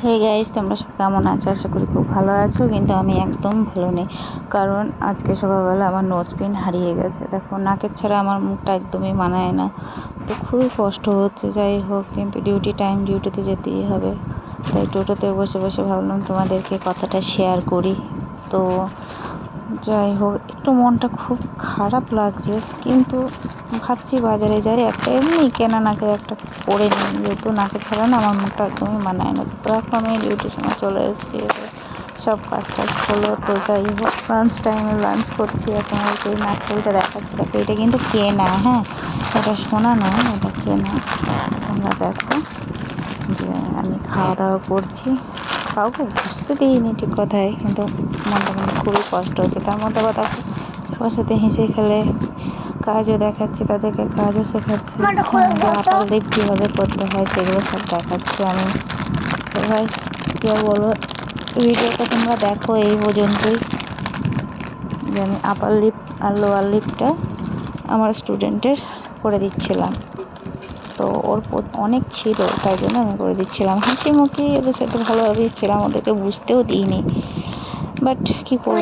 Hey guys, তোমরা সব কেমন আছো? আশা করি খুব ভালো আছো। কিন্তু আমি একদম ভালো নেই, কারণ আজকে সকালবেলা আমার নোজ পিন হারিয়ে গেছে। দেখো, নাকের ছাড়া আমার মুখটা একদমই মানায় না, তো খুবই কষ্ট হচ্ছে। যাই হোক, কিন্তু ডিউটিতে যেতেই হবে, তাই টোটোতে বসে বসে ভাবলাম তোমাদেরকে কথাটা শেয়ার করি। তো যাই হোক, একটু মনটা খুব খারাপ লাগছে, কিন্তু ভাবছি বাজারে যাই, একটা এমনি কেনা নাকের একটা পরে নিই, যেহেতু নাকের ছাড়া না আমার মুখটা একদমই মানায় না। তো এখন আমি ডিউটির সময় চলে এসেছি, সব কাজ হলো। তো যাই হোক, লাঞ্চ টাইমে লাঞ্চ করছি। এখন এই নাক ফুলটা দেখাচ্ছি, দেখো এটা কিন্তু কেনা, হ্যাঁ, এটা শোনা নয়, এটা কেনা। তোমরা দেখো যে আমি খাওয়া দাওয়া করছি, কাউকে বুঝতে দিইনি ঠিক কথায়, কিন্তু মনটা কিন্তু খুবই কষ্ট হচ্ছে। তার মধ্যে আবার দেখো সবার সাথে হেসে খেলে কাজও দেখাচ্ছি, তাদেরকে কাজও শেখাচ্ছি, যে আপার লিপ কীভাবে করতে হয় সেগুলো সব দেখাচ্ছি আমি। তো ভাই কী আর বলো, ভিডিওটা তোমরা দেখো এই পর্যন্তই, যে আমি আপার লিপ আর লোয়ার লিপটা আমার স্টুডেন্টের করে দিচ্ছিলাম। তো ওর অনেক ছিল, তাই জন্য আমি করে দিচ্ছিলাম। হাসি মুখে ওদের সাথে ভালোভাবেই ছিলাম, ওদেরকে বুঝতেও দিইনি, বাট কী করব।